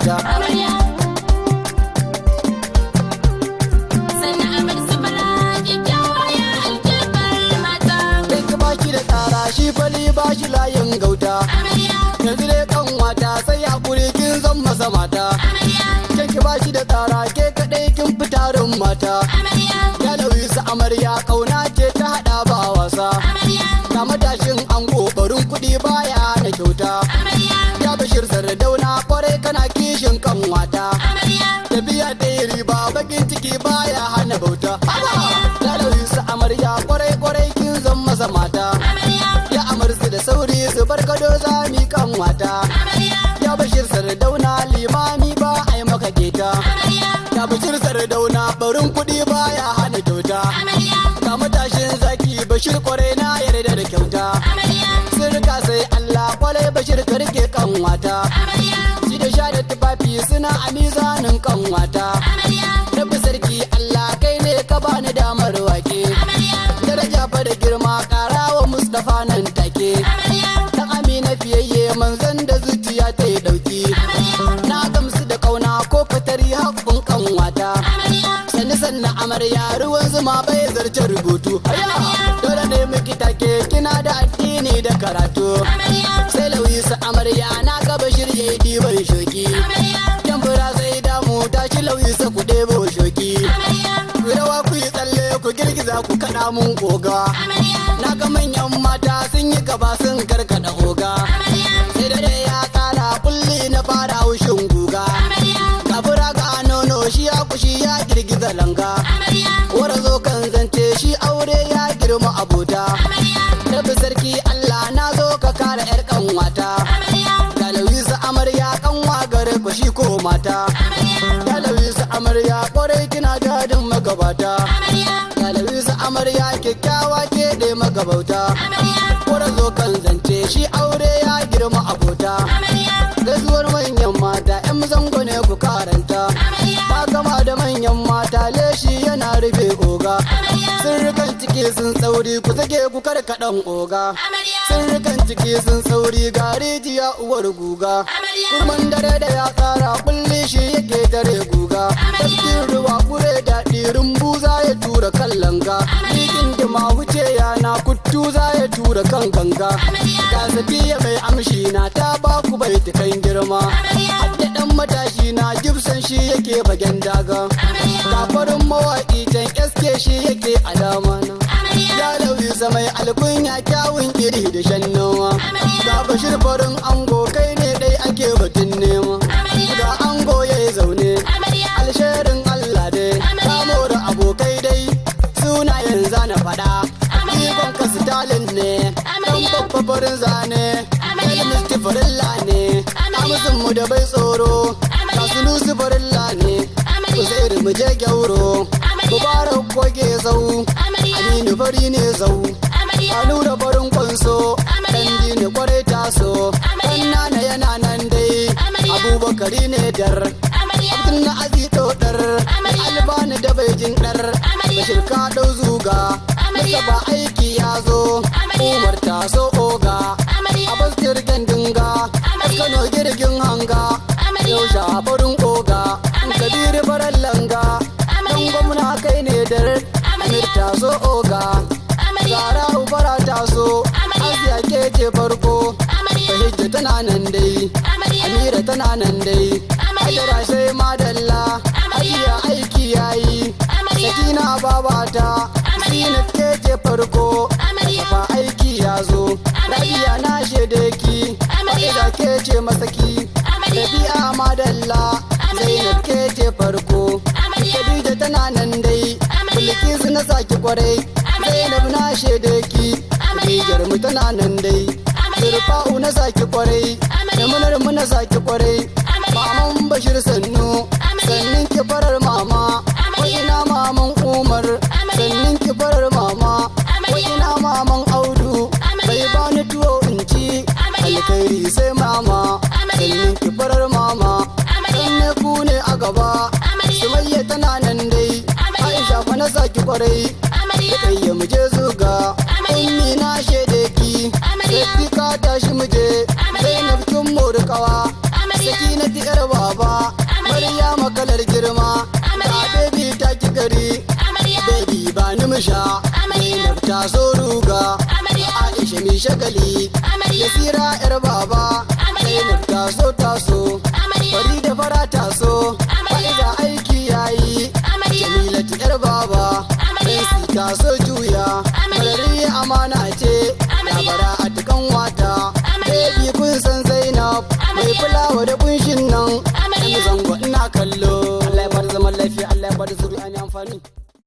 mata. Shi fali ba shi layin gauta, yanzu dai kanwata sai hakuri kin zan masa mata. Kyanki ba shi da tsara ke kaɗai kin fitarin mata. Ya lauyi su amarya kauna ce ta haɗa ba wasa. Na matashin ango barin kuɗi baya na kyauta. Ya bashir sardauna kwarai kana kishin kanwata. Tafiya ta yi riba bakin ciki baya hana bauta. Ya lauyi su amarya kwarai kin zan masa mata. Da sauri su bar gado za mi kan wata. Ya bashir sardauna limami ba a yi maka keta. Ya bashir sardauna barin kuɗi baya hana kyauta. Ga matashin zaki bashir kwarai na yarda da kyauta. Sirka sai Allah kwarai bashir ka rike kan wata. Shi da sha da tufafi suna a mizanin kan wata. Rabbi sarki Allah kai ne ka bani damar wake. Daraja fa da girma karawa Mustapha nan take. Dan Amina fiyayye manzan da zuciya ta yi dauki. Na gamsu da kauna ko fatari haƙƙun kanwata. Sanni amarya ruwan zuma bai zarce rubutu. Dole ne miki take kina da addini da karatu. Sai lauyi su amarya na gaba shirye diban shoki. Yan fura sai damu tashi lauyi sa ku ɗebo shoki. Ku rawa ku yi tsalle ku girgiza ku kaɗa mun koga. Na ga manyan mata sun yi gaba sun karkada oga. Sai da ya kara kulli na fara haushin guga. Kabura ga nono shi ya kushi ya girgiza langa. Wara zo kan zance shi aure ya girma abota. Rabbi sarki Allah na zo ka kare yar kanwata. Galawisa amarya kanwa gare ku shi ko mata. Galawisa amarya kwarai kina gadin magabata. Galawisa amarya kyakkyawa ke ɗaya magabauta. Wara zo kan zance shi aure ya girma abota. Gaisuwar manyan mata 'yan zango ne ku karanta. Ba gama da manyan mata leshi yana rufe oga. Sirrikan ciki sun sauri ku sake ku karkaɗan oga. Sirrikan ciki sun sauri ga rijiya uwar guga. Kurman dare da ya tsara kulli shi yake dare guga. Tafkin ruwa kure daɗi rumbu za ya tura kan langa. Likin dima wuce yana kuttu za ya tura kan ganga. Ga safiya mai amshi na ta ba ku bai kan girma. Hadda ɗan matashi na gibson shi yake fagen daga. Kafarin mawaƙi can SK shi yake alama na. Ya lauyi mai alkunya kyawun iri da shan noma. Ga bashir farin ango kai ne dai ake batun nema. Ga ango ya yi zaune alsherin Allah dai. Kamo da abokai dai sunayen zana faɗa. Ikon ka Stalin ne dan babba farin zane. Elmisti farilla ne amsin mu da bai tsoro. Kasulusi farilla ne Uzairu mu je gyauro. Mubarak goge zau Aminu fari ne zau. Anu da farin kwanso dan dini kwarai taso. Dan nana yana nan dai Abubakari ne dar. Abdul na azi dodar Albani da bai jin dar. Bashir ka dau zuga masa ba aiki ya zo. Umar taso oga Abbas jirgin dinga Kano girgin hanga. Yau shafarin oga Kabiru baran langa. Dan gwamna kai ne dar. Amir taso oga Zara ubara taso. Asiya ke ce farko. Bahijja tana nan dai Amira tana nan dai. Hajara sai madalla Hajiya aiki yayi. Sakina babata Zinat ke ce farko. Safa aiki ya zo. Rabiya na shedeki Fa'iza ke ce masaki. Rabi'a madalla Zainab ke ce farko. Khadija tana nan dai Bilkisu na saki kwarai. Zainab na shedeki Rijar mu tana nan dai. Surfa'u na saki kwarai. Namunar mu na saki kwarai. Maman Bashir sannu sannin ki farar mama. Ko ina maman Umar sannin ki farar mama. Ko ina maman Audu bai bani tuwo in ci. Alkhairi sai mama sannin ki farar mama. Sanne ku ne a gaba. Sumayya tana nan dai. Aisha fa na saki kwarai. Rukayya mu je zuga. Ummi na shedeki. Sai ka tashi mu je. Zainab kin morikawa. Sakina ti yar baba sha Zainab ta so ruga Aisha mi shagali Yasira yar baba Zainab ta so Farida fara ta so Faiza aiki yayi Jamilatu yar baba Prince ta so juya Malari amana ce Labara a tukan wata Baby kun san Zainab mai fulawa da kunshin nan Zango ina kallo Allah ya bada zaman lafiya Allah ya bada zuri'a ne amfani